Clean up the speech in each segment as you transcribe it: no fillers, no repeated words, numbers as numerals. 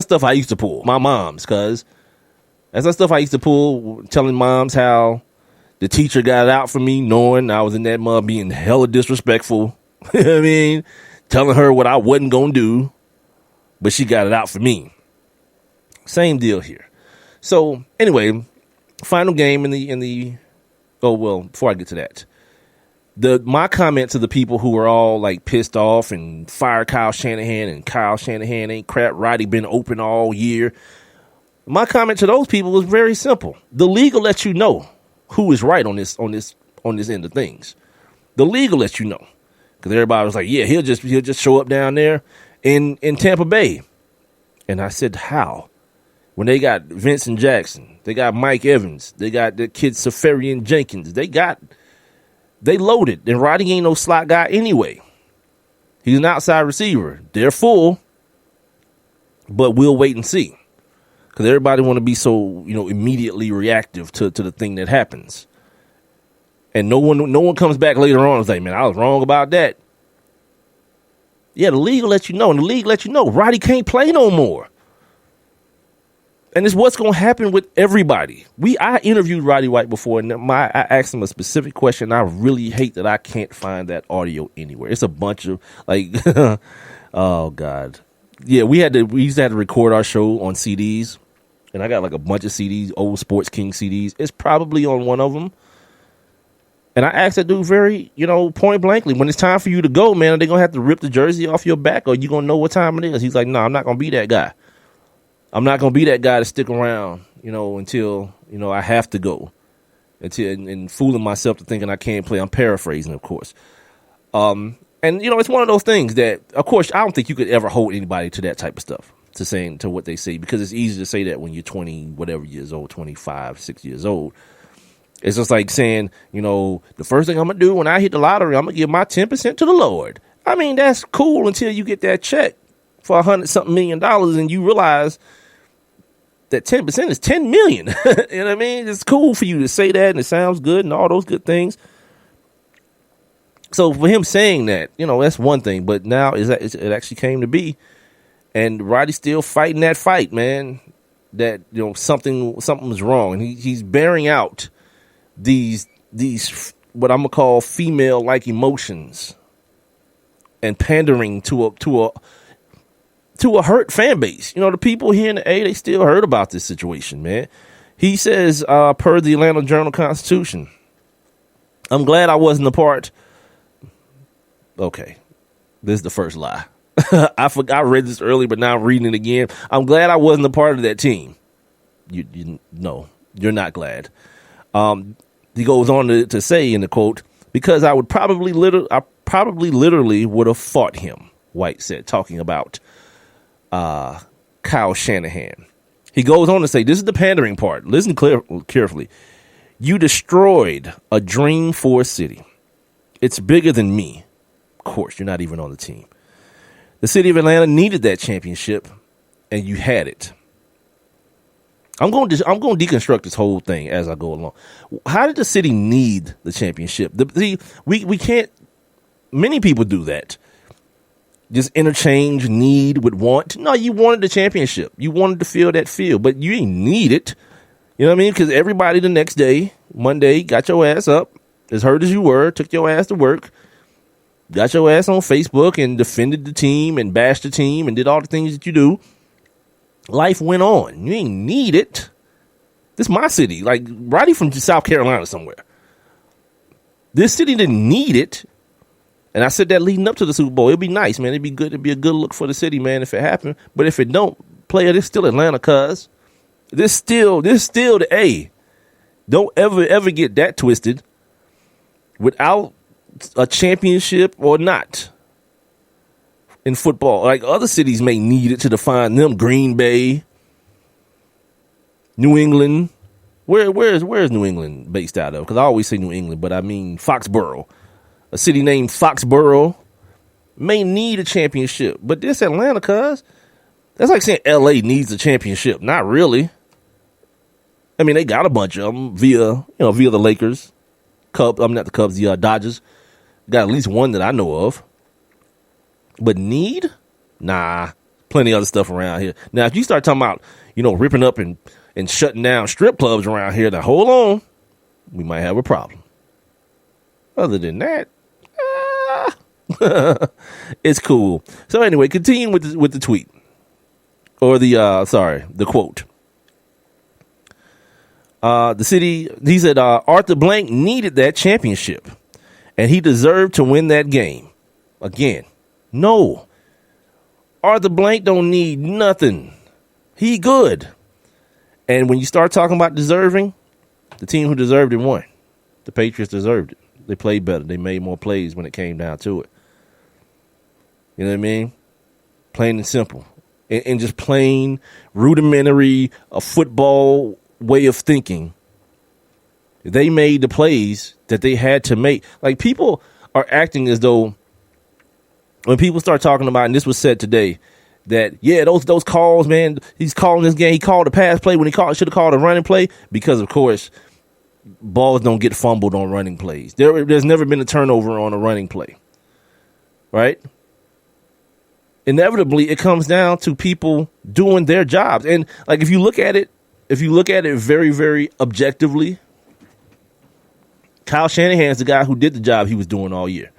stuff I used to pull. My mom's, cuz that's the stuff I used to pull, telling moms how the teacher got it out for me, knowing I was in that mug being hella disrespectful. You know what I mean? Telling her what I wasn't going to do, but she got it out for me. Same deal here. So anyway, final game before I get to that, my comment to the people who were all like pissed off and fire Kyle Shanahan and Kyle Shanahan ain't crap, Roddy been open all year. My comment to those people was very simple. The league will let you know who is right on this end of things. The league will let you know. Because everybody was like, yeah, he'll just show up down there in Tampa Bay. And I said, how? When they got Vincent Jackson, they got Mike Evans, they got the kid Safarian Jenkins, they loaded. And Roddy ain't no slot guy anyway. He's an outside receiver. They're full, but we'll wait and see. Because everybody want to be so, immediately reactive to the thing that happens. And no one comes back later on and say, man, I was wrong about that. Yeah, the league will let you know. And the league let you know Roddy can't play no more. And it's what's going to happen with everybody. I interviewed Roddy White before, and I asked him a specific question. I really hate that I can't find that audio anywhere. It's a bunch of, oh, God. Yeah, we used to have to record our show on CDs. And I got like a bunch of CDs, old Sports King CDs. It's probably on one of them. And I asked that dude very, point blankly, when it's time for you to go, man, are they going to have to rip the jersey off your back, or you going to know what time it is? He's like, no, I'm not going to be that guy. I'm not going to be that guy to stick around, until, I have to go. And fooling myself to thinking I can't play. I'm paraphrasing, of course. And, it's one of those things that, of course, I don't think you could ever hold anybody to that type of stuff, to what they say, because it's easy to say that when you're 20, whatever years old, 25, 6 years old. It's just like saying, the first thing I'm going to do when I hit the lottery, I'm going to give my 10% to the Lord. I mean, that's cool until you get that check for $100-something million and you realize that 10% is $10 million. You know what I mean? It's cool for you to say that and it sounds good and all those good things. So for him saying that, that's one thing. But now it actually came to be. And Roddy's still fighting that fight, man. That, something was wrong. And he's bearing out these what I'm gonna call female-like emotions and pandering to a hurt fan base. The people here in the A, they still heard about this situation, man. He says, per the Atlanta Journal-Constitution, I'm glad I wasn't a part. Okay, this is the first lie. I forgot, I read this earlier, but now I'm reading it again. I'm glad I wasn't a part of that team. No, you're not glad. He goes on to say in the quote, because I probably literally would have fought him, White said, talking about Kyle Shanahan. He goes on to say, this is the pandering part. Listen carefully. You destroyed a dream for a city. It's bigger than me. Of course, you're not even on the team. The city of Atlanta needed that championship, and you had it. I'm going to deconstruct this whole thing as I go along. How did the city need the championship? We can't. Many people do that. Just interchange need with want. No, you wanted the championship. You wanted to feel that feel, but you ain't need it. You know what I mean? Because everybody the next day, Monday, got your ass up, as hurt as you were, took your ass to work, got your ass on Facebook and defended the team and bashed the team and did all the things that you do. Life went on. You ain't need it. This is my city. Like, Roddy from South Carolina somewhere. This city didn't need it. And I said that leading up to the Super Bowl. It'd be nice, man. It'd be good. It'd be a good look for the city, man, if it happened. But if it don't, player, this still Atlanta, cuz. This still the A. Don't ever get that twisted. Without a championship or not. In football, like other cities may need it to define them. Green Bay, New England. Where's New England based out of? Because I always say New England, but I mean Foxborough. A city named Foxborough may need a championship, but this Atlanta, cuz that's like saying LA needs a championship. Not really. I mean, they got a bunch of them via the Lakers, not the Cubs, the Dodgers. Got at least one that I know of. But need? Nah. Plenty of other stuff around here. Now, if you start talking about, ripping up and shutting down strip clubs around here, then hold on, we might have a problem. Other than that, it's cool. So anyway, continuing with the tweet or the quote. The city, he said, Arthur Blank needed that championship and he deserved to win that game. Again, no. Arthur Blank don't need nothing. He good. And when you start talking about deserving, the team who deserved it won. The Patriots deserved it. They played better. They made more plays when it came down to it. You know what I mean? Plain and simple. And just plain rudimentary, a football way of thinking. They made the plays that they had to make. Like, people are acting as though when people start talking about, and this was said today, that, yeah, those calls, man, he's calling this game. He called a pass play when he should have called a running play because, of course, balls don't get fumbled on running plays. There's never been a turnover on a running play, right? Inevitably, it comes down to people doing their jobs. And, like, if you look at it very, very objectively, Kyle Shanahan's the guy who did the job he was doing all year.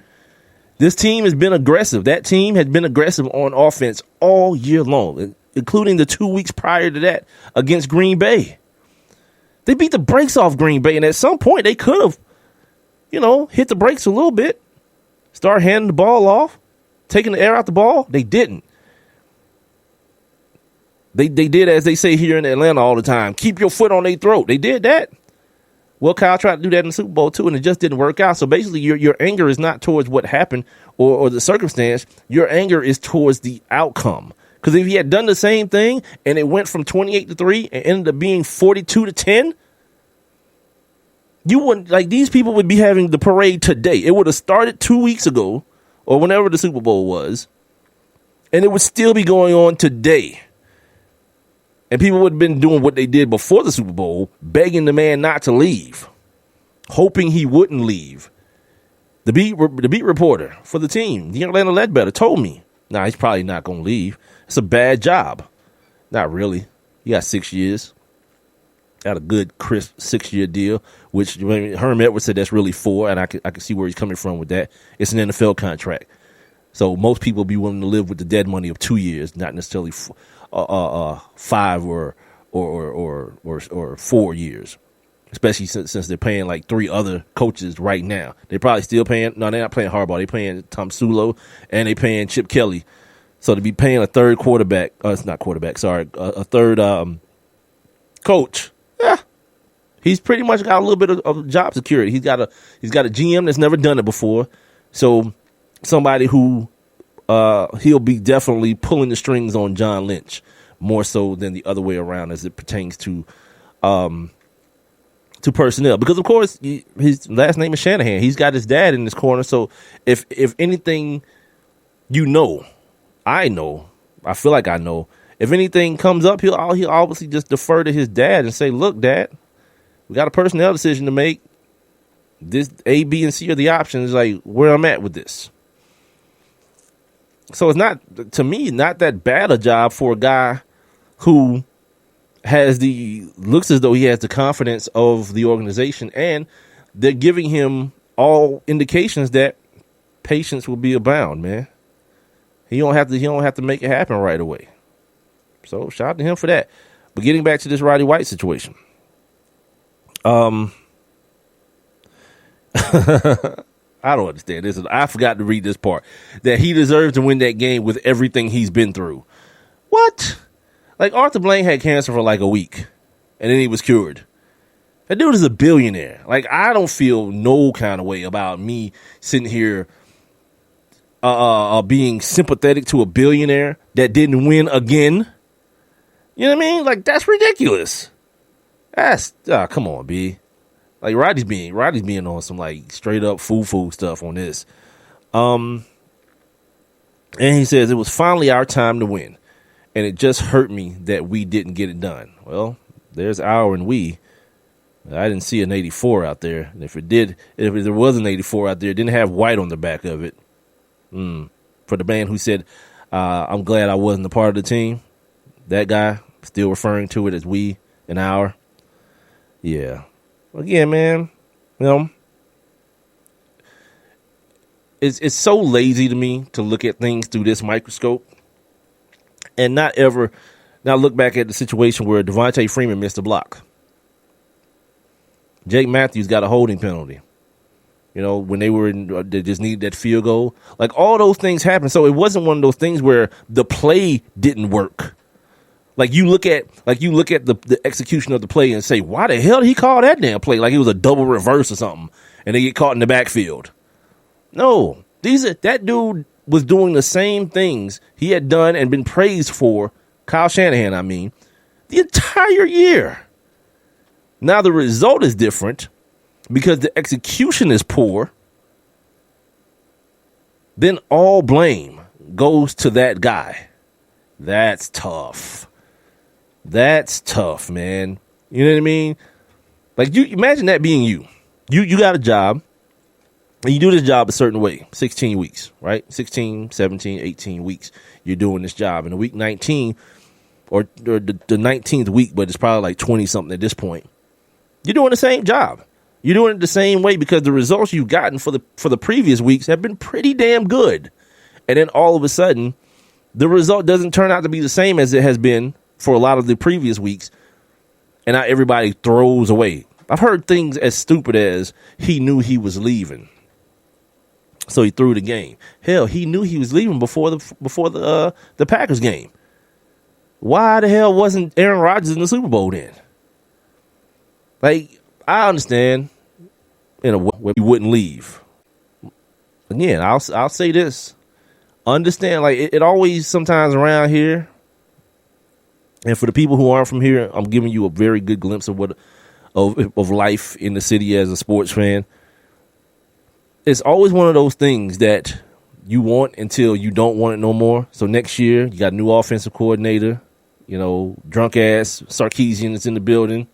This team has been aggressive. That team had been aggressive on offense all year long, including the 2 weeks prior to that against Green Bay. They beat the brakes off Green Bay, and at some point they could have, hit the brakes a little bit, start handing the ball off, taking the air out the ball. They didn't. They did, as they say here in Atlanta all the time, keep your foot on their throat. They did that. Well, Kyle tried to do that in the Super Bowl, too, and it just didn't work out. So basically, your anger is not towards what happened or the circumstance. Your anger is towards the outcome. Because if he had done the same thing and it went from 28-3 and ended up being 42-10, you wouldn't, like, these people would be having the parade today. It would have started 2 weeks ago or whenever the Super Bowl was, and it would still be going on today. And people would have been doing what they did before the Super Bowl, begging the man not to leave, hoping he wouldn't leave. The beat reporter for the team, the Atlanta Ledbetter, told me, he's probably not going to leave. It's a bad job. Not really. He got 6 years. Got a good, crisp 6-year deal, which Herm Edwards said that's really 4, and I can see where he's coming from with that. It's an NFL contract. So most people be willing to live with the dead money of 2 years, not necessarily 5 or 4 years, especially since they're paying like 3 other coaches right now. They're probably still paying. No, they're not paying Harbaugh. They're paying Tom Sulo and they're paying Chip Kelly. So to be paying a third quarterback, it's not quarterback. Sorry, a third coach. Yeah, he's pretty much got a little bit of job security. He's got a GM that's never done it before. So somebody who he'll be definitely pulling the strings on John Lynch more so than the other way around as it pertains to personnel. Because of course his last name is Shanahan. He's got his dad in his corner. So if anything, I feel like I know. If anything comes up, he'll obviously just defer to his dad and say, "Look, Dad, we got a personnel decision to make. This A, B, and C are the options. Like where I'm at with this." So it's not, to me, not that bad a job for a guy who looks as though he has the confidence of the organization, and they're giving him all indications that patience will be abound, man. He don't have to make it happen right away. So shout out to him for that. But getting back to this Roddy White situation. I don't understand this. I forgot to read this part. That he deserves to win that game with everything he's been through. What? Like, Arthur Blank had cancer for like a week, and then he was cured. That dude is a billionaire. Like, I don't feel no kind of way about me sitting here being sympathetic to a billionaire that didn't win again. You know what I mean? Like, that's ridiculous. Come on, B. Like, Roddy's being on some like straight up foo stuff on this. And he says it was finally our time to win, and it just hurt me that we didn't get it done. Well, there's our and we. I didn't see an 84 out there, and if there was an 84 out there, it didn't have White on the back of it. For the man who said, I'm glad I wasn't a part of the team. That guy, still referring to it as we and our. Yeah. Again, man, it's so lazy to me to look at things through this microscope and not ever now look back at the situation where Devontae Freeman missed a block. Jake Matthews got a holding penalty. When they just needed that field goal. Like, all those things happened. So it wasn't one of those things where the play didn't work. Like, you look at the execution of the play and say, why the hell did he call that damn play? Like it was a double reverse or something, and they get caught in the backfield. No, that dude was doing the same things he had done and been praised for, Kyle Shanahan, the entire year. Now the result is different because the execution is poor. Then all blame goes to that guy. That's tough. That's tough, man. You know what I mean? Like, you imagine that being you. You got a job, and you do this job a certain way. 16 weeks, right? 16, 17, 18 weeks. You're doing this job. In the week 19, or the 19th week, but it's probably like 20-something at this point, you're doing the same job. You're doing it the same way because the results you've gotten for the previous weeks have been pretty damn good. And then all of a sudden, the result doesn't turn out to be the same as it has been for a lot of the previous weeks. And now everybody throws away. I've heard things as stupid as he knew he was leaving, so he threw the game. Hell, he knew he was leaving before the Packers game. Why the hell wasn't Aaron Rodgers in the Super Bowl then? Like, I understand in a way he wouldn't leave. Again, I'll say this. Understand, like, it always sometimes around here, and for the people who aren't from here, I'm giving you a very good glimpse of life in the city as a sports fan. It's always one of those things that you want until you don't want it no more. So next year, you got a new offensive coordinator, drunk ass Sarkisian is in the building.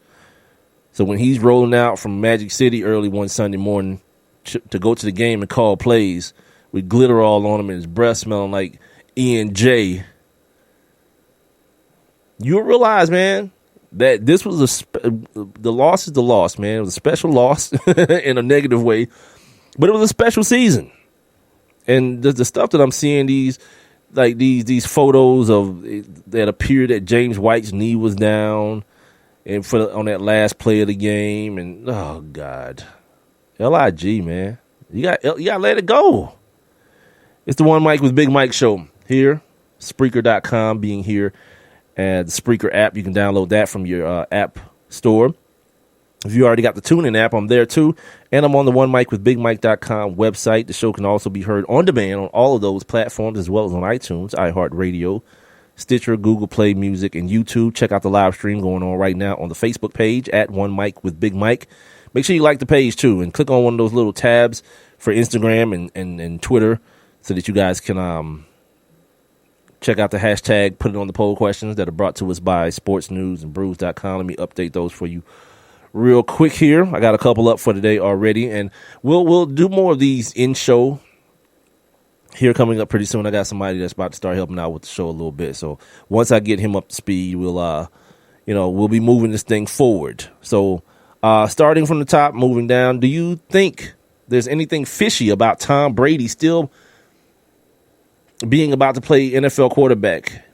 So when he's rolling out from Magic City early one Sunday morning to go to the game and call plays with glitter all on him and his breath smelling like E&J, you'll realize, man, that this was the loss is the loss, man. It was a special loss in a negative way, but it was a special season. And the stuff that I'm seeing, these photos of that appear that James White's knee was down and on that last play of the game, and oh God, LIG, man, you got to let it go. It's the One Mic with Big Mike show here, Spreaker.com being here. And the Spreaker app, you can download that from your app store. If you already got the TuneIn app, I'm there too. And I'm on the OneMicWithBigMike.com website. The show can also be heard on demand on all of those platforms, as well as on iTunes, iHeartRadio, Stitcher, Google Play Music, and YouTube. Check out the live stream going on right now on the Facebook page at One Mic with Big Mike. Make sure you like the page too, and click on one of those little tabs for Instagram and Twitter so that you guys can check out the hashtag, put it on the poll questions that are brought to us by sportsnewsandbrews.com. Let me update those for you real quick here. I got a couple up for today already, and we'll do more of these in-show here coming up pretty soon. I got somebody that's about to start helping out with the show a little bit. So once I get him up to speed, we'll be moving this thing forward. So starting from the top, moving down, do you think there's anything fishy about Tom Brady still being about to play NFL quarterback?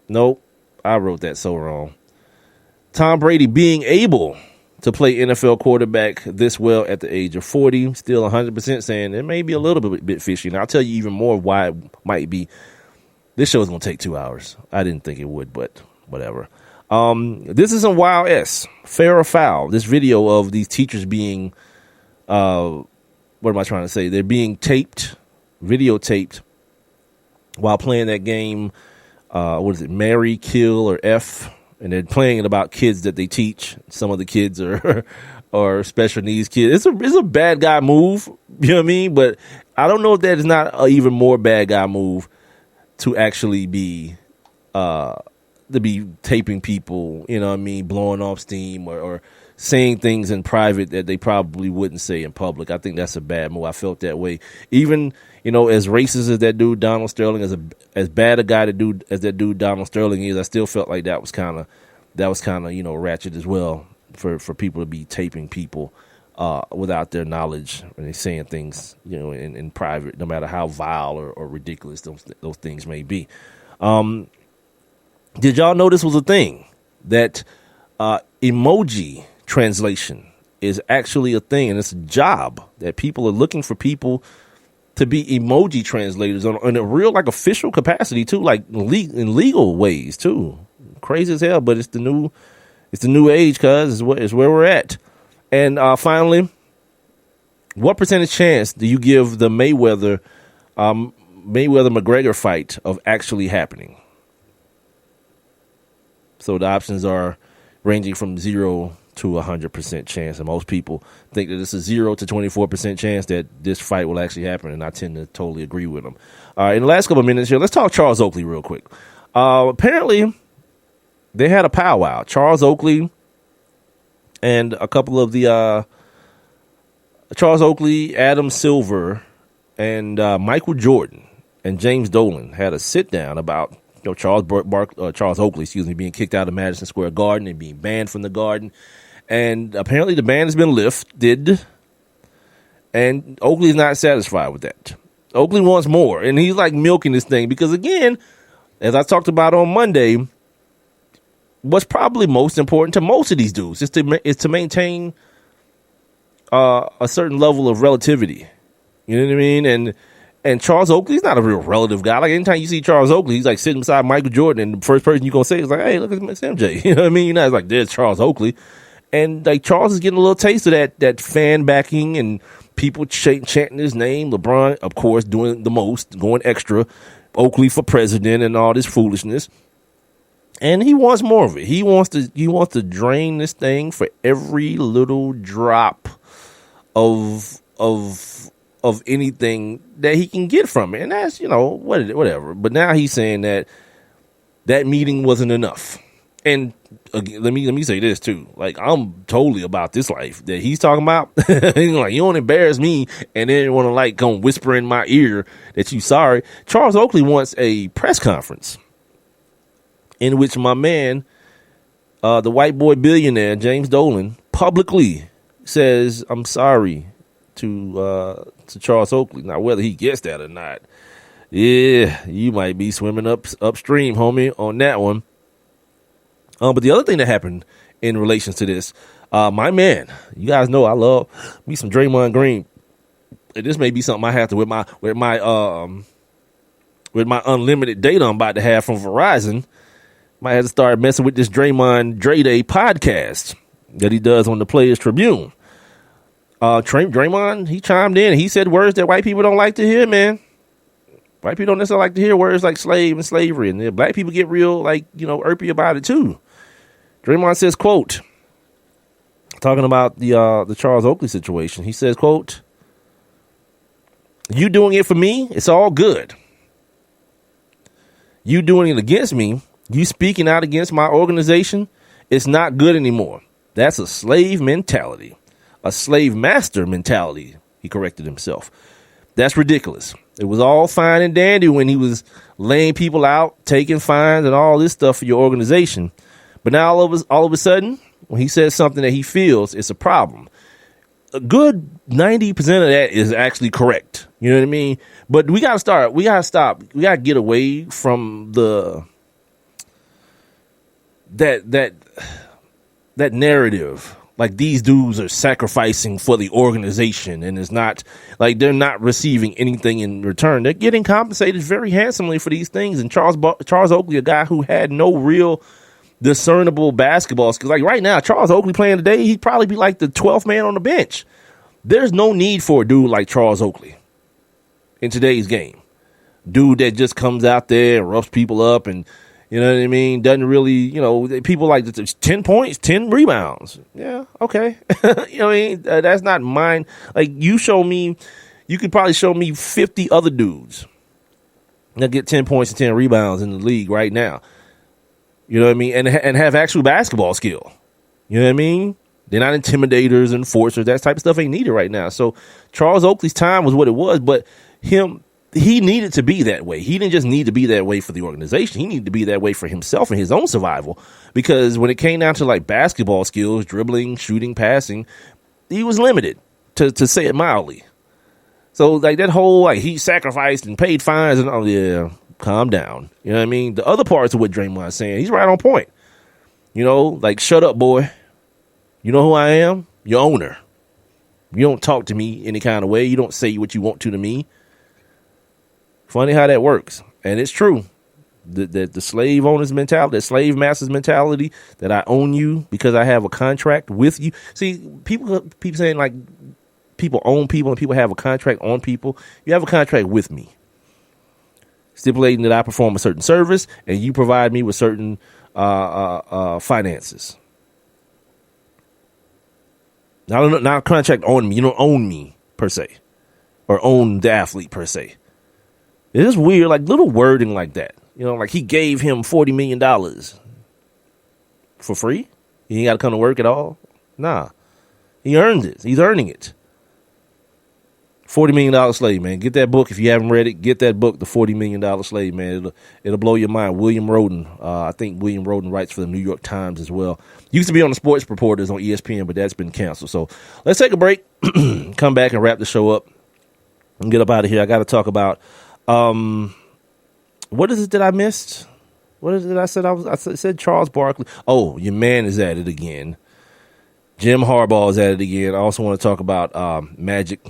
Nope, I wrote that so wrong. Tom Brady being able to play NFL quarterback this well at the age of 40, still 100% saying it may be a little bit fishy. And I'll tell you even more why it might be. This show is going to take 2 hours. I didn't think it would, but whatever. This is some wild S, fair or foul. This video of these teachers being, what am I trying to say? They're being videotaped while playing that game, what is it, Marry, Kill, or F, and they're playing it about kids that they teach. Some of the kids are special needs kids. It's a bad guy move, you know what I mean? But I don't know if that is not an even more bad guy move to actually be to be taping people, you know what I mean, blowing off steam or saying things in private that they probably wouldn't say in public. I think that's a bad move. I felt that way. Even, you know, as racist as that dude Donald Sterling, as bad a guy as that dude Donald Sterling is, I still felt like that was kind of, you know, ratchet as well for people to be taping people without their knowledge when they're saying things, you know, in private, no matter how vile or ridiculous those things may be. Did y'all know this was a thing, that emoji translation is actually a thing, and it's a job that people are looking for people to be emoji translators in a real, like, official capacity too, like in legal ways too. Crazy as hell, but it's the new age, cuz it's where we're at. And finally, what percentage chance do you give the Mayweather McGregor fight of actually happening? So the options are ranging from 0 to 100% chance, and most people think that it's a 0 to 24% chance that this fight will actually happen, and I tend to totally agree with them. All right, in the last couple of minutes here, let's talk Charles Oakley real quick. Apparently, they had a powwow. Charles Oakley and a couple of the Charles Oakley, Adam Silver, and Michael Jordan and James Dolan had a sit down about, you know, Charles Oakley, being kicked out of Madison Square Garden and being banned from the Garden. And apparently the ban has been lifted, and Oakley's not satisfied with that. Oakley wants more, and he's like milking this thing because, again, as I talked about on Monday, what's probably most important to most of these dudes is to maintain a certain level of relativity. You know what I mean? And Charles Oakley's not a real relative guy. Like, anytime you see Charles Oakley, he's like sitting beside Michael Jordan, and the first person you're going to say is like, hey, look at Miss MJ. You know what I mean? You're not like, there's Charles Oakley. And like, Charles is getting a little taste of that fan backing and people chanting his name. LeBron, of course, doing the most, going extra. Oakley for president and all this foolishness. And he wants more of it. He wants to drain this thing for every little drop of anything that he can get from it. And that's, you know, whatever. But now he's saying that meeting wasn't enough. And again, let me say this too. Like, I'm totally about this life that he's talking about. He's like, you don't embarrass me and then want to like come whisper in my ear that you sorry. Charles Oakley wants a press conference in which my man, the white boy billionaire, James Dolan, publicly says, I'm sorry to Charles Oakley. Now, whether he gets that or not, yeah, you might be swimming upstream, homie, on that one. But the other thing that happened in relations to this, my man, you guys know I love me some Draymond Green. And this may be something I have to with my unlimited data I'm about to have from Verizon. Might have to start messing with this Draymond Dre Day podcast that he does on the Players Tribune. Draymond, he chimed in and he said words that white people don't like to hear, man. White people don't necessarily like to hear words like slave and slavery, and black people get real, like, you know, irpy about it too. Draymond says, quote, talking about the Charles Oakley situation, he says, quote, you doing it for me, it's all good. You doing it against me, you speaking out against my organization, it's not good anymore. That's a slave mentality. A slave master mentality, he corrected himself. That's ridiculous. It was all fine and dandy when he was laying people out, taking fines and all this stuff for your organization. But now all of a sudden, when he says something that he feels, it's a problem. A good 90% of that is actually correct. You know what I mean? But we got to stop. We got to get away from that narrative. Like, these dudes are sacrificing for the organization, and it's not like they're not receiving anything in return. They're getting compensated very handsomely for these things. And Charles Oakley, a guy who had no real discernible basketball skills. Like, right now, Charles Oakley playing today, he'd probably be like the 12th man on the bench. There's no need for a dude like Charles Oakley in today's game. Dude that just comes out there and roughs people up and, you know what I mean? Doesn't really, you know, people like 10 points, 10 rebounds. Yeah, okay. You know what I mean? That's not mine. Like, you could probably show me 50 other dudes that get 10 points and 10 rebounds in the league right now. You know what I mean? And have actual basketball skill. You know what I mean? They're not intimidators, enforcers. That type of stuff ain't needed right now. So Charles Oakley's time was what it was, but he needed to be that way. He didn't just need to be that way for the organization. He needed to be that way for himself and his own survival. Because when it came down to like basketball skills, dribbling, shooting, passing, he was limited, to say it mildly. So like that whole like he sacrificed and paid fines and calm down. You know what I mean? The other parts of what Draymond's saying, he's right on point. You know, like shut up, boy. You know who I am? Your owner. You don't talk to me any kind of way. You don't say what you want to me. Funny how that works. And it's true. The slave owner's mentality, the slave master's mentality, that I own you because I have a contract with you. See, people saying like people own people and people have a contract on people. You have a contract with me, stipulating that I perform a certain service and you provide me with certain finances. Not a contract on me. You don't own me per se, or own the athlete per se. It is weird, like little wording like that. You know, like he gave him $40 million for free. He ain't got to come to work at all. Nah, he earned it. He's earning it. $40 million Slave, man. Get that book if you haven't read it. Get that book, The $40 Million Slave, man. It'll blow your mind. William Roden. I think William Roden writes for the New York Times as well. Used to be on the Sports Reporters on ESPN, but that's been canceled. So let's take a break, come back and wrap the show up and get up out of here. I got to talk about what is it that I missed? What is it I said? I said Charles Barkley. Oh, your man is at it again. Jim Harbaugh is at it again. I also want to talk about Magic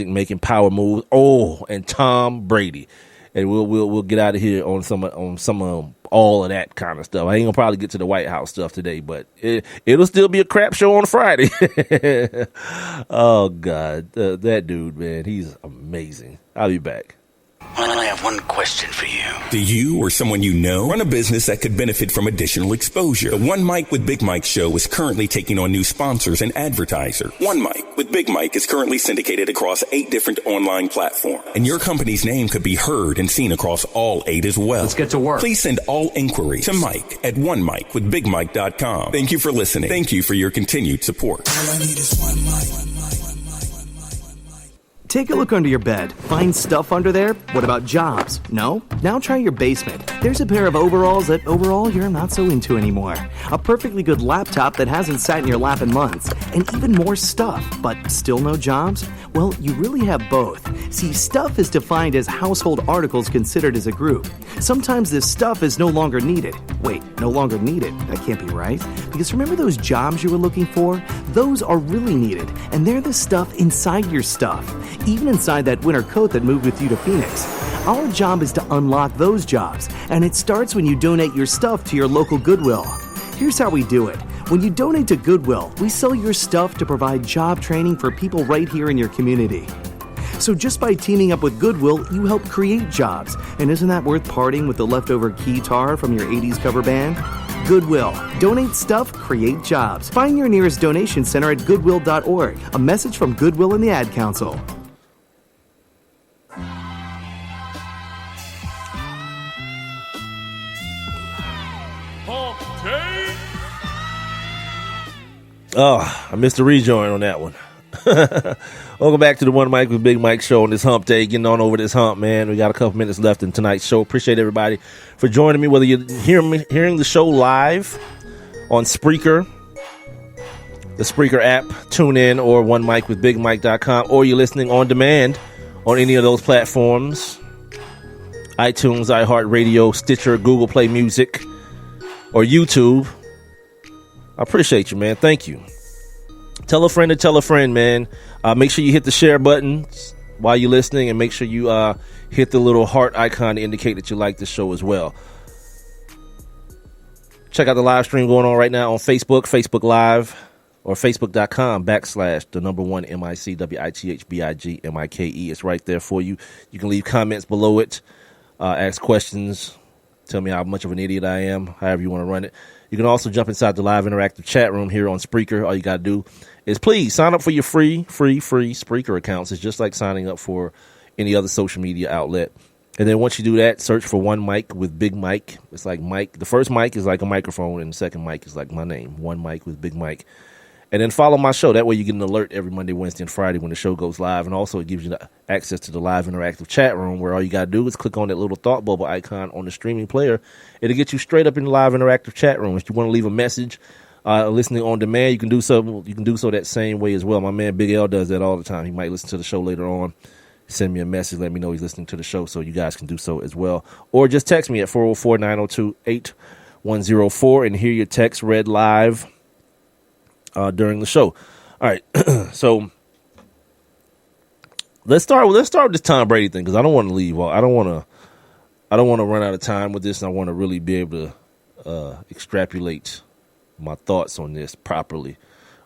making power moves. Oh, and Tom Brady. And we'll get out of here on some all of that kind of stuff. I ain't gonna probably get to the White House stuff today, but it'll still be a crap show on Friday. Oh God, that dude, man, he's amazing. I'll be back. Well, I have one question for you. Do you or someone you know run a business that could benefit from additional exposure? The One Mic with Big Mike show is currently taking on new sponsors and advertisers. One Mic with Big Mike is currently syndicated across 8 different online platforms, and your company's name could be heard and seen across all 8 as well. Let's get to work. Please send all inquiries to Mike at onemicwithbigmike.com. Thank you for listening. Thank you for your continued support. All I need is one mic. Take a look under your bed. Find stuff under there? What about jobs? No? Now try your basement. There's a pair of overalls that overall you're not so into anymore. A perfectly good laptop that hasn't sat in your lap in months. And even more stuff, but still no jobs? Well, you really have both. See, stuff is defined as household articles considered as a group. Sometimes this stuff is no longer needed. Wait, no longer needed? That can't be right. Because remember those jobs you were looking for? Those are really needed. And they're the stuff inside your stuff. Even inside that winter coat that moved with you to Phoenix. Our job is to unlock those jobs, and it starts when you donate your stuff to your local Goodwill. Here's how we do it. When you donate to Goodwill, we sell your stuff to provide job training for people right here in your community. So just by teaming up with Goodwill, you help create jobs. And isn't that worth parting with the leftover keytar from your 80s cover band? Goodwill. Donate stuff, create jobs. Find your nearest donation center at goodwill.org. A message from Goodwill and the Ad Council. Oh, I missed the rejoin on that one. Welcome back to the One Mic with Big Mike show on this hump day. Getting on over this hump, man. We got a couple minutes left in tonight's show. Appreciate everybody for joining me, whether you're hearing the show live on Spreaker, the Spreaker app, TuneIn, or onemicwithbigmike.com, or you're listening on demand on any of those platforms, iTunes, iHeartRadio, Stitcher, Google Play Music, or YouTube. I appreciate you, man. Thank you. Tell a friend to tell a friend, man. Make sure you hit the share button while you're listening, and make sure you hit the little heart icon to indicate that you like the show as well. Check out the live stream going on right now on Facebook Live, or facebook.com/1MICWITHBIGMIKE. It's right there for you. You can leave comments below it, ask questions, tell me how much of an idiot I am, however you want to run it. You can also jump inside the live interactive chat room here on Spreaker. All you got to do is please sign up for your free Spreaker accounts. It's just like signing up for any other social media outlet. And then once you do that, search for One Mic with Big Mike. It's like Mike. The first mic is like a microphone, and the second mic is like my name. One Mic with Big Mike. And then follow my show. That way you get an alert every Monday, Wednesday, and Friday when the show goes live. And also it gives you access to the live interactive chat room where all you got to do is click on that little thought bubble icon on the streaming player. It'll get you straight up in the live interactive chat room. If you want to leave a message, listening on demand, you can do so. You can do so that same way as well. My man Big L does that all the time. He might listen to the show later on. Send me a message. Let me know he's listening to the show so you guys can do so as well. Or just text me at 404-902-8104 and hear your text read live during the show. All right. So let's start with this Tom Brady thing because I don't want to leave. I don't want to run out of time with this, and I want to really be able to extrapolate my thoughts on this properly,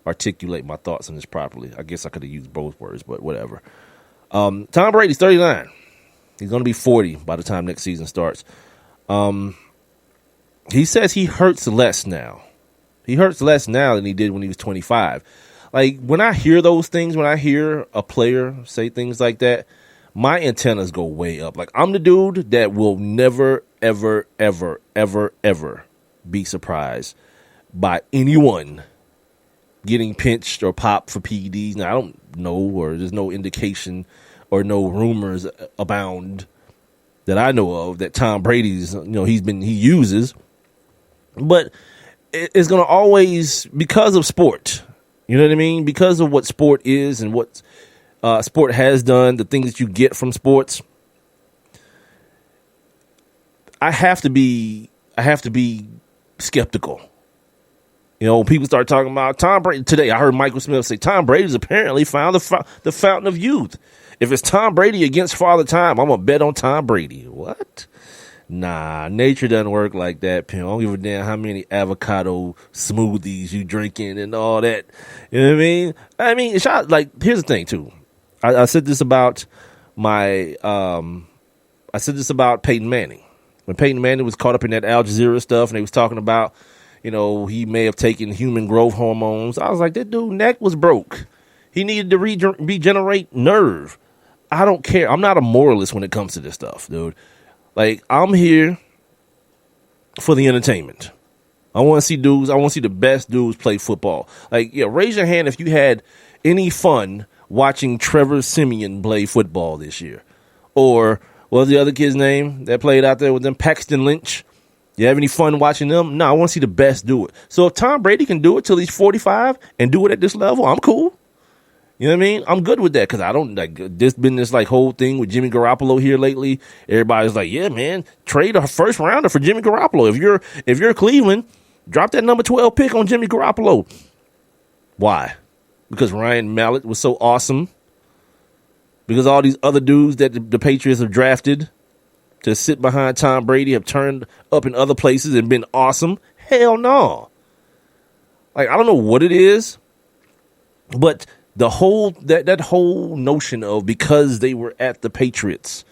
articulate my thoughts on this properly. I guess I could have used both words, but whatever. Tom Brady's 39. He's going to be 40 by the time next season starts. He says he hurts less now. He hurts less now than he did when he was 25. Like, when I hear those things, when I hear a player say things like that, my antennas go way up. Like, I'm the dude that will never, ever, ever, ever, ever be surprised by anyone getting pinched or popped for PEDs. Now, I don't know, or there's no indication or no rumors abound that I know of that Tom Brady's, he uses. But it's going to always, because of sport, you know what I mean? Because of what sport is and what sport has done, the things that you get from sports, I have to be skeptical. When people start talking about Tom Brady today, I heard Michael Smith say Tom Brady's apparently found the fountain of youth. If it's Tom Brady against Father Time, I'm going to bet on Tom Brady. What? Nah, nature doesn't work like that, Pim. I don't give a damn how many avocado smoothies you drinking and all that. You know what I mean? Here's the thing, too. I said this about Peyton Manning. When Peyton Manning was caught up in that Al Jazeera stuff and they was talking about, he may have taken human growth hormones. I was like, that dude's neck was broke. He needed to regenerate nerve. I don't care. I'm not a moralist when it comes to this stuff, dude. Like, I'm here for the entertainment. I want to see dudes. I want to see the best dudes play football. Like, yeah, raise your hand if you had any fun watching Trevor Siemian play football this year. Or, what was the other kid's name that played out there with them? Paxton Lynch. You have any fun watching them? No, I want to see the best do it. So if Tom Brady can do it till he's 45 and do it at this level, I'm cool. You know what I mean? I'm good with that because I don't there's been this whole thing with Jimmy Garoppolo here lately. Everybody's like, yeah, man, trade a first rounder for Jimmy Garoppolo. If you're Cleveland, drop that number 12 pick on Jimmy Garoppolo. Why? Because Ryan Mallett was so awesome. Because all these other dudes that the Patriots have drafted to sit behind Tom Brady have turned up in other places and been awesome. Hell no. Like, I don't know what it is, but the whole that whole notion of because they were at the Patriots,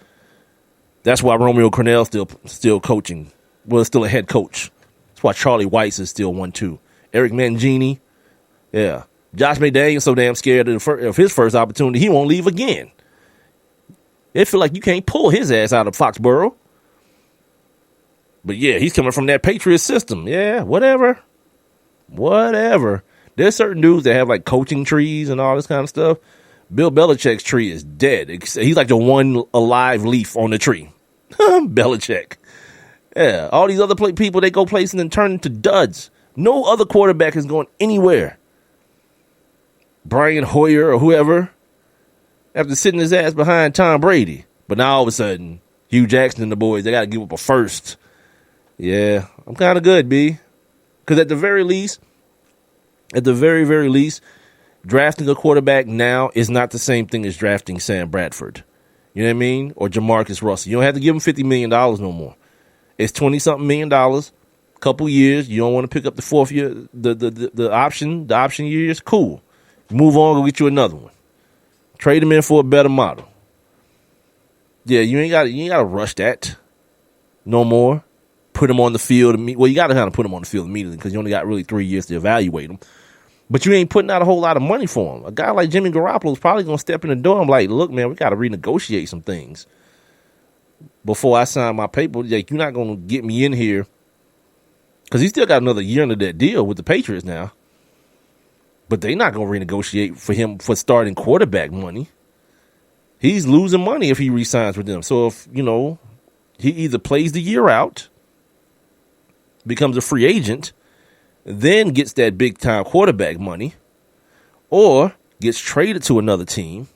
that's why Romeo Crennel's still coaching. Well, still a head coach. That's why Charlie Weiss is still 1-2. Eric Mangini, yeah. Josh McDaniels so damn scared of his first opportunity, he won't leave again. They feel like you can't pull his ass out of Foxborough. But yeah, he's coming from that Patriot system. Yeah, whatever. There's certain dudes that have coaching trees and all this kind of stuff. Bill Belichick's tree is dead. He's like the one alive leaf on the tree. Belichick. Yeah, all these other people, they go places and turn into duds. No other quarterback is going anywhere. Brian Hoyer or whoever, after sitting his ass behind Tom Brady. But now all of a sudden, Hugh Jackson and the boys, they got to give up a first. Yeah, I'm kind of good, B. Because at the very very least, drafting a quarterback now is not the same thing as drafting Sam Bradford. You know what I mean? Or Jamarcus Russell. You don't have to give him $50 million no more. It's $20-something million, couple years. You don't want to pick up the fourth year, the option years. Cool. Move on, go get you another one. Trade him in for a better model. Yeah, you ain't gotta rush that no more. Put him on the field. Well, you got to kind of put him on the field immediately because you only got really 3 years to evaluate him. But you ain't putting out a whole lot of money for him. A guy like Jimmy Garoppolo is probably going to step in the door and be like, look, man, we got to renegotiate some things. before I sign my paper. Like, you're not going to get me in here. Because he still got another year under that deal with the Patriots now. But they're not going to renegotiate for him for starting quarterback money. He's losing money if he re-signs with them. So if, he either plays the year out, becomes a free agent, then gets that big-time quarterback money, or gets traded to another team.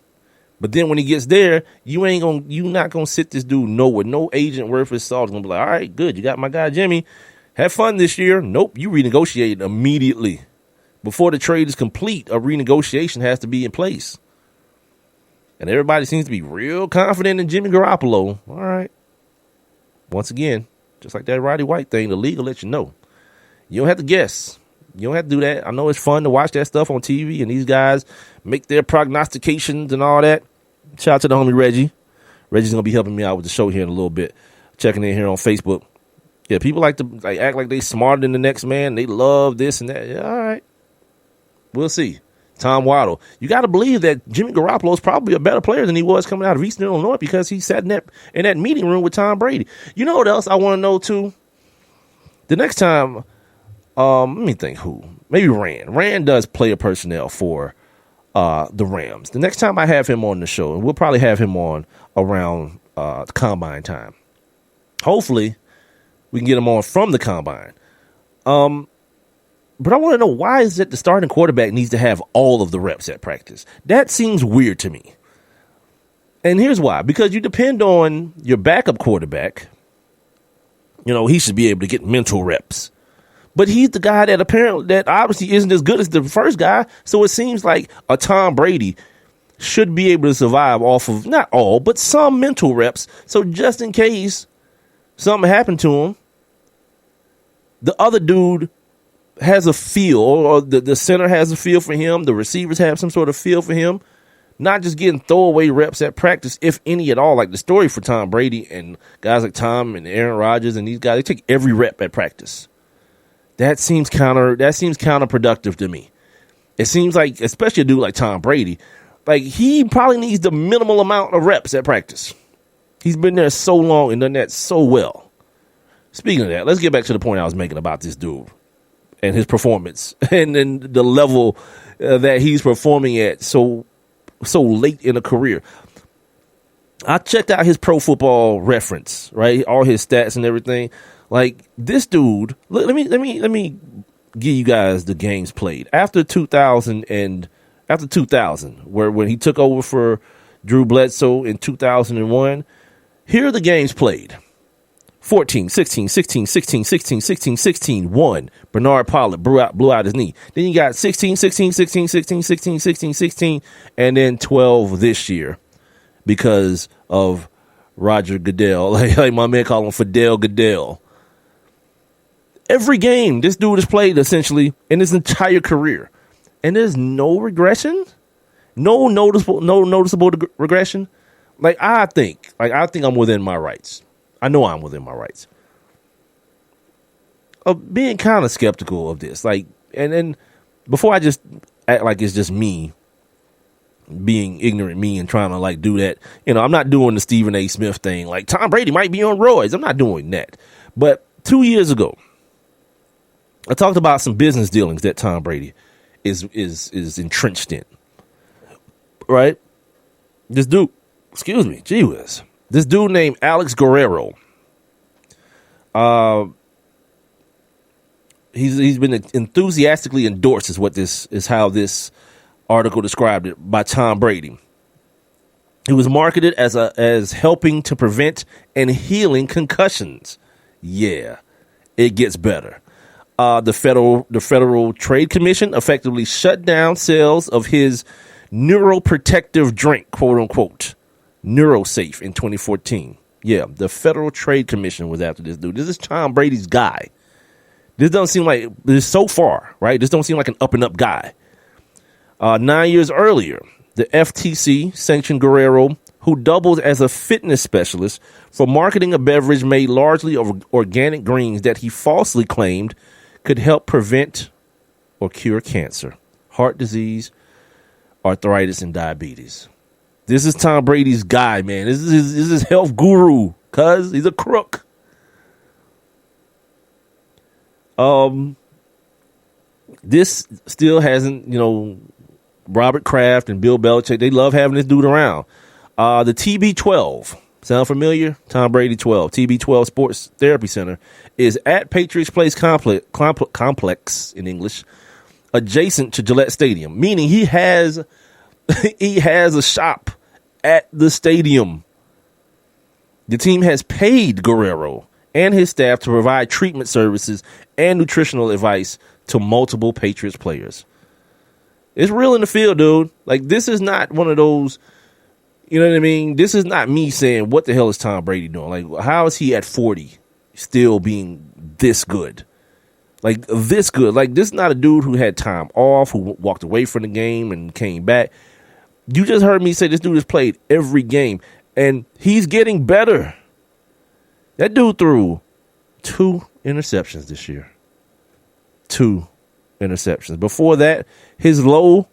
But then when he gets there, you're not gonna sit this dude nowhere. No agent worth his salt is gonna be like, all right, good, you got my guy Jimmy. Have fun this year. Nope, you renegotiate immediately. Before the trade is complete, a renegotiation has to be in place. And everybody seems to be real confident in Jimmy Garoppolo. All right. Once again, just like that Roddy White thing, the league will let you know. You don't have to guess. You don't have to do that. I know it's fun to watch that stuff on TV and these guys make their prognostications and all that. Shout out to the homie Reggie. Reggie's going to be helping me out with the show here in a little bit. Checking in here on Facebook. Yeah, people like to act like they smarter than the next man. They love this and that. Yeah, all right. We'll see. Tom Waddle. You got to believe that Jimmy Garoppolo is probably a better player than he was coming out of Eastern Illinois because he sat in that meeting room with Tom Brady. You know what else I want to know, too? The next time, let me think who. Maybe Rand. Rand does player personnel for the Rams. The next time I have him on the show, and we'll probably have him on around the Combine time. Hopefully, we can get him on from the Combine. But I want to know, why is it the starting quarterback needs to have all of the reps at practice? That seems weird to me. And here's why. Because you depend on your backup quarterback. He should be able to get mental reps. But he's the guy that obviously isn't as good as the first guy. So it seems like a Tom Brady should be able to survive off of, not all, but some mental reps. So just in case something happened to him, the other dude has a feel, or the center has a feel for him. The receivers have some sort of feel for him. Not just getting throwaway reps at practice, if any at all. Like the story for Tom Brady and guys like Tom and Aaron Rodgers and these guys, they take every rep at practice. That seems counterproductive to me. It seems like, especially a dude like Tom Brady, like he probably needs the minimal amount of reps at practice. He's been there so long and done that so well. Speaking of that, let's get back to the point I was making about this dude and his performance and then the level that he's performing at so late in a career. I checked out his Pro Football Reference, right? All his stats and everything. Like this dude, let me give you guys the games played after 2000 when he took over for Drew Bledsoe in 2001. Here are the games played. 14, 16, 16, 16, 16, 16, 16, 1. Bernard Pollard blew out his knee. Then you got 16, 16, 16, 16, 16, 16, 16, and then 12 this year because of Roger Goodell. Like my man call him Fidel Goodell. Every game this dude has played essentially in his entire career. And there's no regression? No noticeable regression? I think I'm within my rights. I know I'm within my rights of being kind of skeptical of this. And then before I just act like it's just me being ignorant, me and trying to do that. I'm not doing the Stephen A. Smith thing. Like Tom Brady might be on roids. I'm not doing that. But 2 years ago, I talked about some business dealings that Tom Brady is entrenched in. Right? This dude, gee whiz. This dude named Alex Guerrero, he's been enthusiastically endorsed is how this article described it by Tom Brady. He was marketed as helping to prevent and healing concussions. Yeah, it gets better. The Federal Trade Commission effectively shut down sales of his neuroprotective drink, quote unquote, NeuroSafe in 2014. Yeah, the Federal Trade Commission was after this dude. This is Tom Brady's guy. This doesn't seem like this so far, right? This don't seem like an up and up guy. 9 years earlier, the FTC sanctioned Guerrero, who doubles as a fitness specialist, for marketing a beverage made largely of organic greens that he falsely claimed could help prevent or cure cancer, heart disease, arthritis, and diabetes. This is Tom Brady's guy, man. This is his health guru because he's a crook. This still hasn't, Robert Kraft and Bill Belichick, they love having this dude around. The TB12, sound familiar? Tom Brady 12, TB12 Sports Therapy Center is at Patriots Place complex in English, adjacent to Gillette Stadium, meaning he has a shop at the stadium. The team has paid Guerrero and his staff to provide treatment services and nutritional advice to multiple Patriots players. It's real in the field, dude. Like, this is not one of those, you know what I mean? This is not me saying, what the hell is Tom Brady doing? Like, how is he at 40 still being this good? Like, this good. Like, this is not a dude who had time off, who walked away from the game and came back. You just heard me say this dude has played every game, and he's getting better. That dude threw 2 interceptions this year. 2 interceptions. Before that, his low,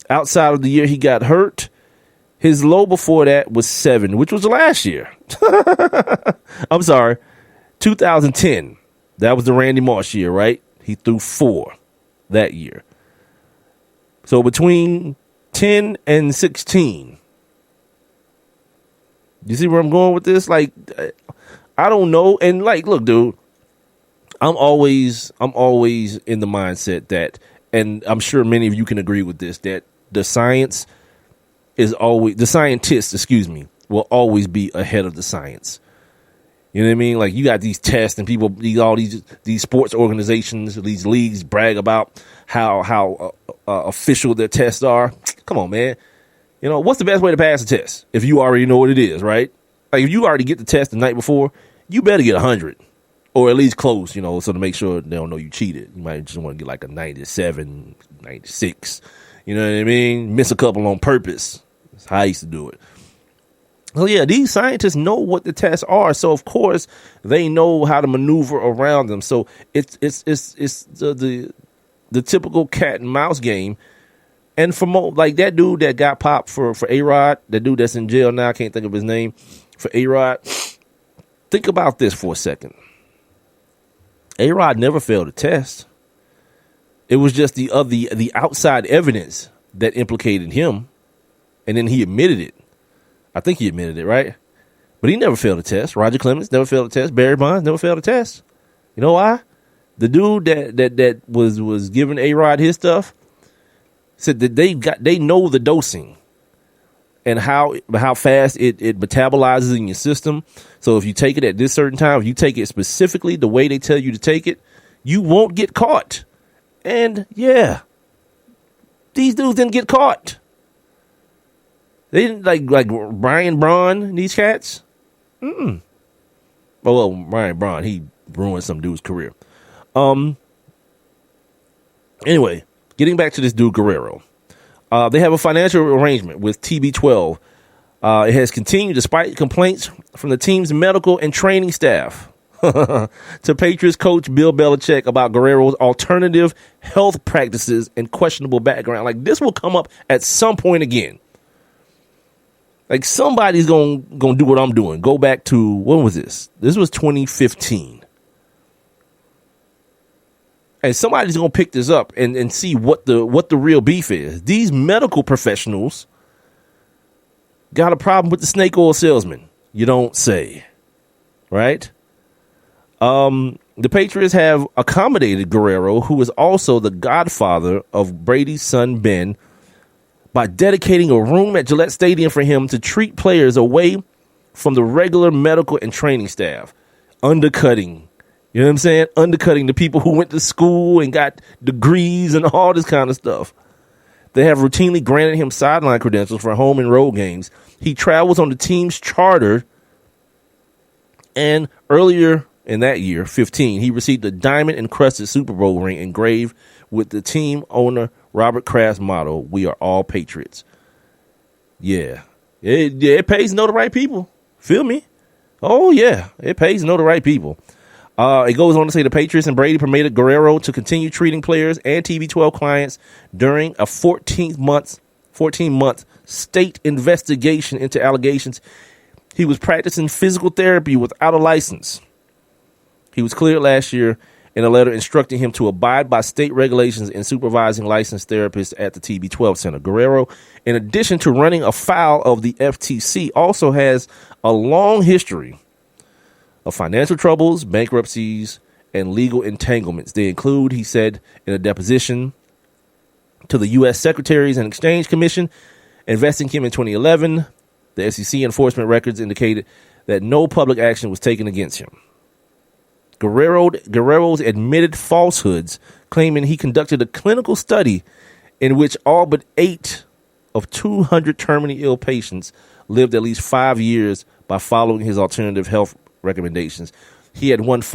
outside of the year he got hurt, his low before that was 7, which was last year. I'm sorry, 2010. That was the Randy Moss year, right? He threw 4 that year. So between 10 and 16, you see where I'm going with this? Like, I don't know. And like, look, dude, I'm always in the mindset that, and I'm sure many of you can agree with this, that the scientists, will always be ahead of the science. You know what I mean? Like, you got these tests and people, all these sports organizations, these leagues brag about how official their tests are. Come on, man. You know, what's the best way to pass a test if you already know what it is, right? Like, if you already get the test the night before, you better get 100 or at least close, so to make sure they don't know you cheated. You might just want to get like a 97, 96. You know what I mean? Miss a couple on purpose. That's how I used to do it. So yeah, these scientists know what the tests are, so of course they know how to maneuver around them. So it's the typical cat and mouse game. And for like that dude that got popped for A-Rod, that dude that's in jail now, I can't think of his name, for A-Rod. Think about this for a second. A-Rod never failed a test. It was just the outside evidence that implicated him, and then he admitted it. I think he admitted it, right? But he never failed a test. Roger Clemens never failed a test. Barry Bonds never failed a test. You know why? The dude that was giving A-Rod his stuff said that they know the dosing and how fast it metabolizes in your system. So if you take it at this certain time, if you take it specifically the way they tell you to take it, you won't get caught. And yeah, these dudes didn't get caught. They didn't like Brian Braun, these cats. Well, Brian Braun, he ruined some dude's career. Anyway, getting back to this dude Guerrero. They have a financial arrangement with TB12. It has continued despite complaints from the team's medical and training staff to Patriots coach Bill Belichick about Guerrero's alternative health practices and questionable background. Like, this will come up at some point again. Like, somebody's gonna do what I'm doing. Go back to, when was this? This was 2015. And somebody's gonna pick this up and see what the real beef is. These medical professionals got a problem with the snake oil salesman. You don't say, right? The Patriots have accommodated Guerrero, who is also the godfather of Brady's son Ben, by dedicating a room at Gillette Stadium for him to treat players away from the regular medical and training staff, undercutting. You know what I'm saying? Undercutting the people who went to school and got degrees and all this kind of stuff. They have routinely granted him sideline credentials for home and road games. He travels on the team's charter. And earlier in that year, 15, he received a diamond-encrusted Super Bowl ring engraved with the team owner Robert Kraft's motto, "We are all Patriots." Yeah. It pays to know the right people. Feel me? Oh, yeah. It pays to know the right people. It goes on to say the Patriots and Brady permitted Guerrero to continue treating players and TB12 clients during a 14-month state investigation into allegations He was practicing physical therapy without a license. He was cleared last year in a letter instructing him to abide by state regulations in supervising licensed therapists at the TB12 Center. Guerrero, in addition to running afoul of the FTC, also has a long history of financial troubles, bankruptcies, and legal entanglements. They include, he said in a deposition to the U.S. Securities and Exchange Commission, investing him in 2011. The SEC enforcement records indicated that no public action was taken against him. Guerrero's admitted falsehoods, claiming he conducted a clinical study in which all but 8 of 200 terminally ill patients lived at least 5 years by following his alternative health recommendations. He had once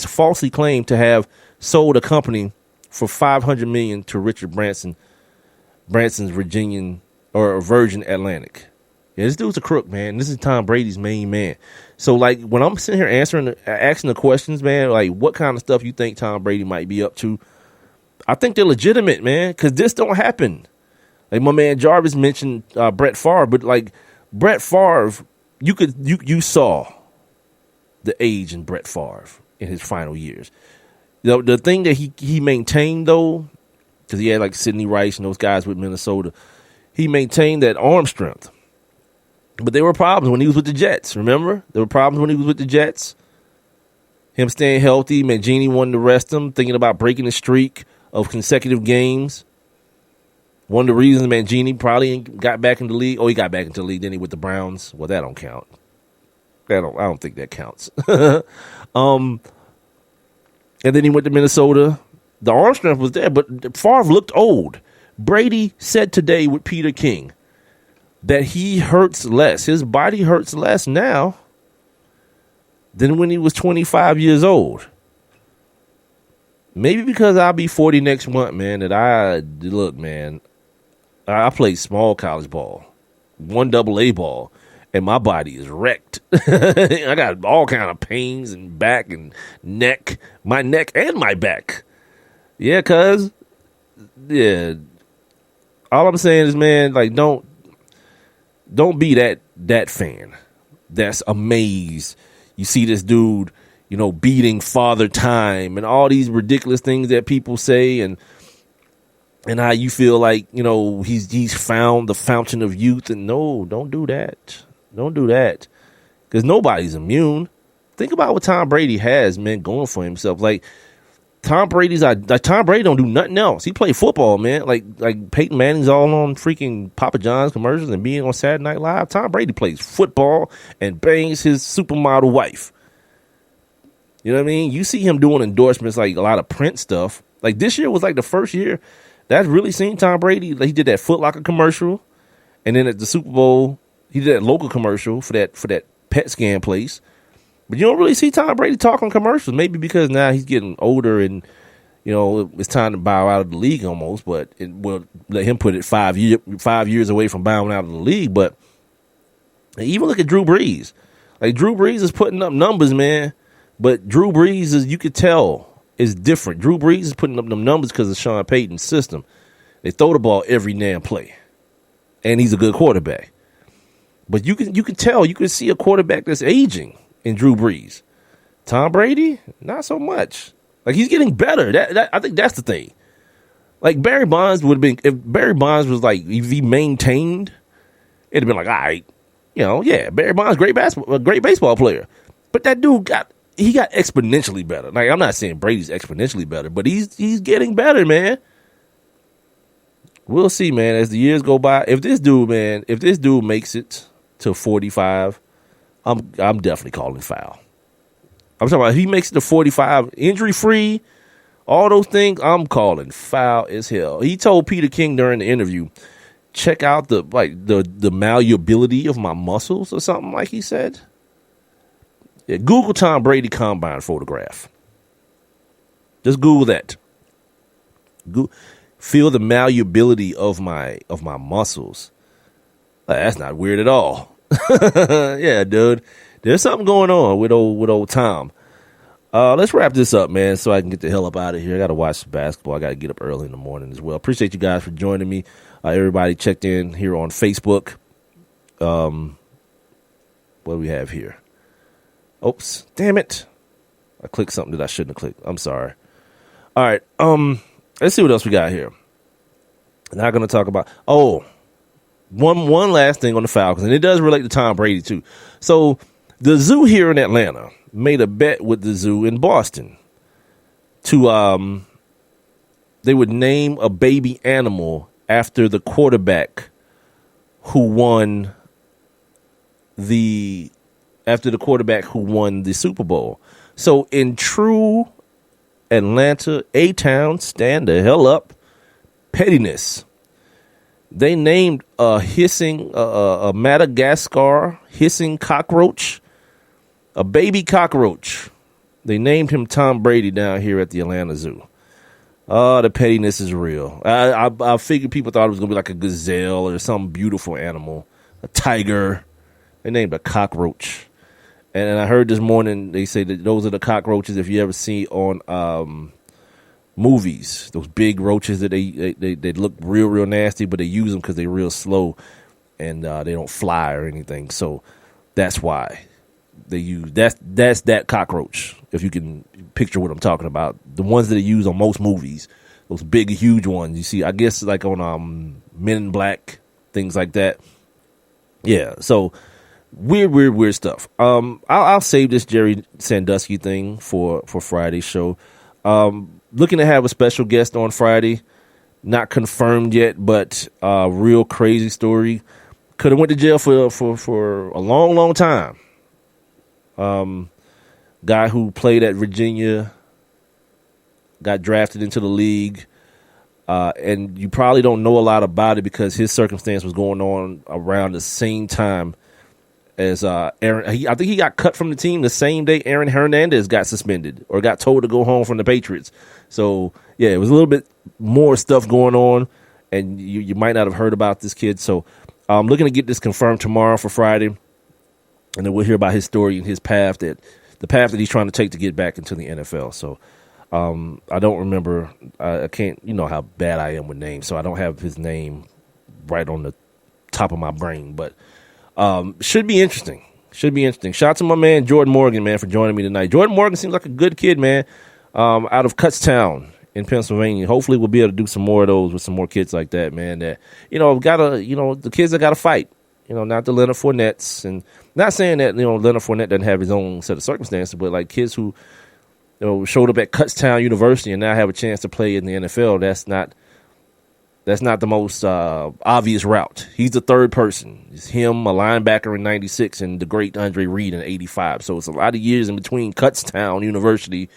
falsely claimed to have sold a company for $500 million to Richard Branson's Virgin Atlantic. Yeah, this dude's a crook, man. This is Tom Brady's main man. So, like, when I'm sitting here asking the questions, man, like, what kind of stuff you think Tom Brady might be up to, I think they're legitimate, man, because this don't happen. Like, my man Jarvis mentioned Brett Favre, but, like, Brett Favre, you saw the age in Brett Favre in his final years. You know, the thing that he maintained, though, because he had, like, Sidney Rice and those guys with Minnesota, he maintained that arm strength. But there were problems when he was with the Jets, remember? There were problems when he was with the Jets. Him staying healthy, Mangini wanted to rest him, thinking about breaking the streak of consecutive games. One of the reasons Mangini probably got back in the league. Oh, he got back into the league, didn't he, with the Browns? Well, that don't count. I don't think that counts. And then he went to Minnesota. The arm strength was there, but Favre looked old. Brady said today with Peter King that he hurts less. His body hurts less now than when he was 25 years old. Maybe because I'll be 40 next month, man, man, I played small college ball, 1AA ball, and my body is wrecked. I got all kind of pains and back and neck, my neck and my back. Yeah, cuz, yeah. All I'm saying is, man, like, don't be that fan that's amazed. You see this dude, you know, beating Father Time and all these ridiculous things that people say, and how you feel like, you know, he's found the fountain of youth. And no, don't do that. Don't do that, because nobody's immune. Think about what Tom Brady has, man, going for himself. Like, Tom Brady don't do nothing else. He play football, man. Like Peyton Manning's all on freaking Papa John's commercials and being on Saturday Night Live. Tom Brady plays football and bangs his supermodel wife. You know what I mean? You see him doing endorsements, like a lot of print stuff. Like, this year was like the first year that's really seen Tom Brady. Like, he did that Foot Locker commercial, and then at the Super Bowl, he did that local commercial for that pet scan place. But you don't really see Tom Brady talk on commercials, maybe because now he's getting older and, you know, it's time to bow out of the league almost, but it will let him put it 5 years away from bowing out of the league. But even look at Drew Brees. Like, Drew Brees is putting up numbers, man, but Drew Brees is, you could tell, is different. Drew Brees is putting up them numbers because of Sean Payton's system. They throw the ball every damn play, and he's a good quarterback. But you can tell, you can see a quarterback that's aging in Drew Brees. Tom Brady, not so much. Like, he's getting better. I think that's the thing. Like, Barry Bonds would have been, if Barry Bonds was like, if he maintained, it'd have been like, all right, you know, yeah, Barry Bonds, great baseball player. But that dude got exponentially better. Like, I'm not saying Brady's exponentially better, but he's getting better, man. We'll see, man, as the years go by. If this dude makes it to 45, I'm definitely calling foul. I'm talking about if he makes it to 45, injury free, all those things, I'm calling foul as hell. He told Peter King during the interview, check out the malleability of my muscles or something, like he said. Yeah, Google Tom Brady combine photograph. Just Google that. Feel the malleability of my muscles. That's not weird at all. Yeah, dude. There's something going on with old Tom. Let's wrap this up, man, so I can get the hell up out of here. I got to watch some basketball. I got to get up early in the morning as well. Appreciate you guys for joining me. Everybody checked in here on Facebook. What do we have here? Oops, damn it. I clicked something that I shouldn't have clicked. I'm sorry. All right, let's see what else we got here. Not going to talk about, one last thing on the Falcons, and it does relate to Tom Brady too. So the zoo here in Atlanta made a bet with the zoo in Boston to they would name a baby animal after the quarterback who won the Super Bowl. So in true Atlanta A-Town, stand the hell up pettiness, they named a Madagascar hissing cockroach, a baby cockroach. They named him Tom Brady down here at the Atlanta Zoo. Oh, the pettiness is real. I figured people thought it was going to be like a gazelle or some beautiful animal, a tiger. They named a cockroach. And I heard this morning they say that those are the cockroaches if you ever see on movies, those big roaches that they look real nasty, but they use them because they're real slow and they don't fly or anything. So that's why they use that's that cockroach. If you can picture what I'm talking about, the ones that they use on most movies, those big huge ones you see, I guess like on Men in Black, things like that. Yeah, so weird stuff. I'll save this Jerry Sandusky thing for Friday's show. Looking to have a special guest on Friday, not confirmed yet, but real crazy story. Could have went to jail for a long time. Guy who played at Virginia got drafted into the league, and you probably don't know a lot about it because his circumstance was going on around the same time as Aaron. I think he got cut from the team the same day Aaron Hernandez got suspended or got told to go home from the Patriots. So, yeah, it was a little bit more stuff going on, and you might not have heard about this kid. So I'm looking to get this confirmed tomorrow for Friday, and then we'll hear about his story and his path the path that he's trying to take to get back into the NFL. So I don't remember. I can't, you know how bad I am with names, so I don't have his name right on the top of my brain. But should be interesting. Shout out to my man Jordan Morgan, man, for joining me tonight. Jordan Morgan seems like a good kid, man, out of Kutztown in Pennsylvania. Hopefully we'll be able to do some more of those with some more kids like that, man, that, the kids that got to fight. Not the Leonard Fournettes, and not saying that, Leonard Fournette doesn't have his own set of circumstances, but like kids who, showed up at Kutztown University and now have a chance to play in the NFL. That's not the most obvious route. He's the third person. It's him, a linebacker in 96, and the great Andre Reed in 85. So it's a lot of years in between Kutztown University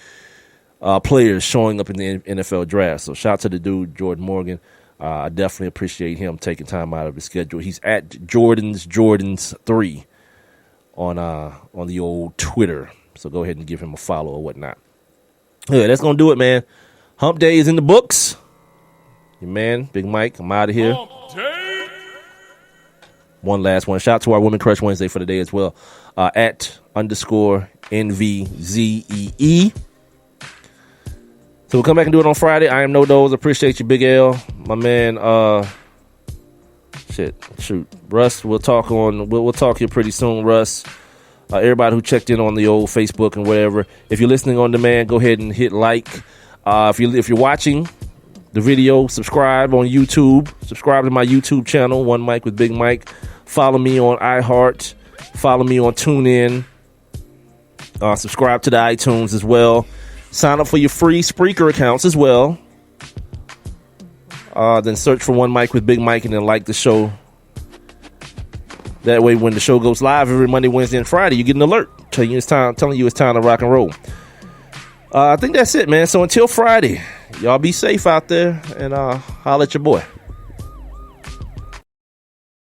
players showing up in the NFL draft. So shout out to the dude, Jordan Morgan. I definitely appreciate him taking time out of his schedule. He's at Jordans 3 on the old Twitter. So go ahead and give him a follow or whatnot. Yeah, that's going to do it, man. Hump Day is in the books. Your man, Big Mike, I'm out of here. One last one. Shout out to our Women Crush Wednesday for the day as well. At _NVZEE. So we'll come back and do it on Friday. I am No Doze. Appreciate you, Big L. My man, Russ, we'll talk here pretty soon, Russ. Everybody who checked in on the old Facebook and whatever. If you're listening on demand, go ahead and hit like. If you're watching the video, subscribe on YouTube. Subscribe to my YouTube channel, One Mic with Big Mike. Follow me on iHeart. Follow me on TuneIn. Subscribe to the iTunes as well. Sign up for your free Spreaker accounts as well. Then search for One Mic with Big Mike and then like the show. That way when the show goes live every Monday, Wednesday, and Friday, you get an alert telling you it's time to rock and roll. I think that's it, man. So until Friday, y'all be safe out there and holla at your boy.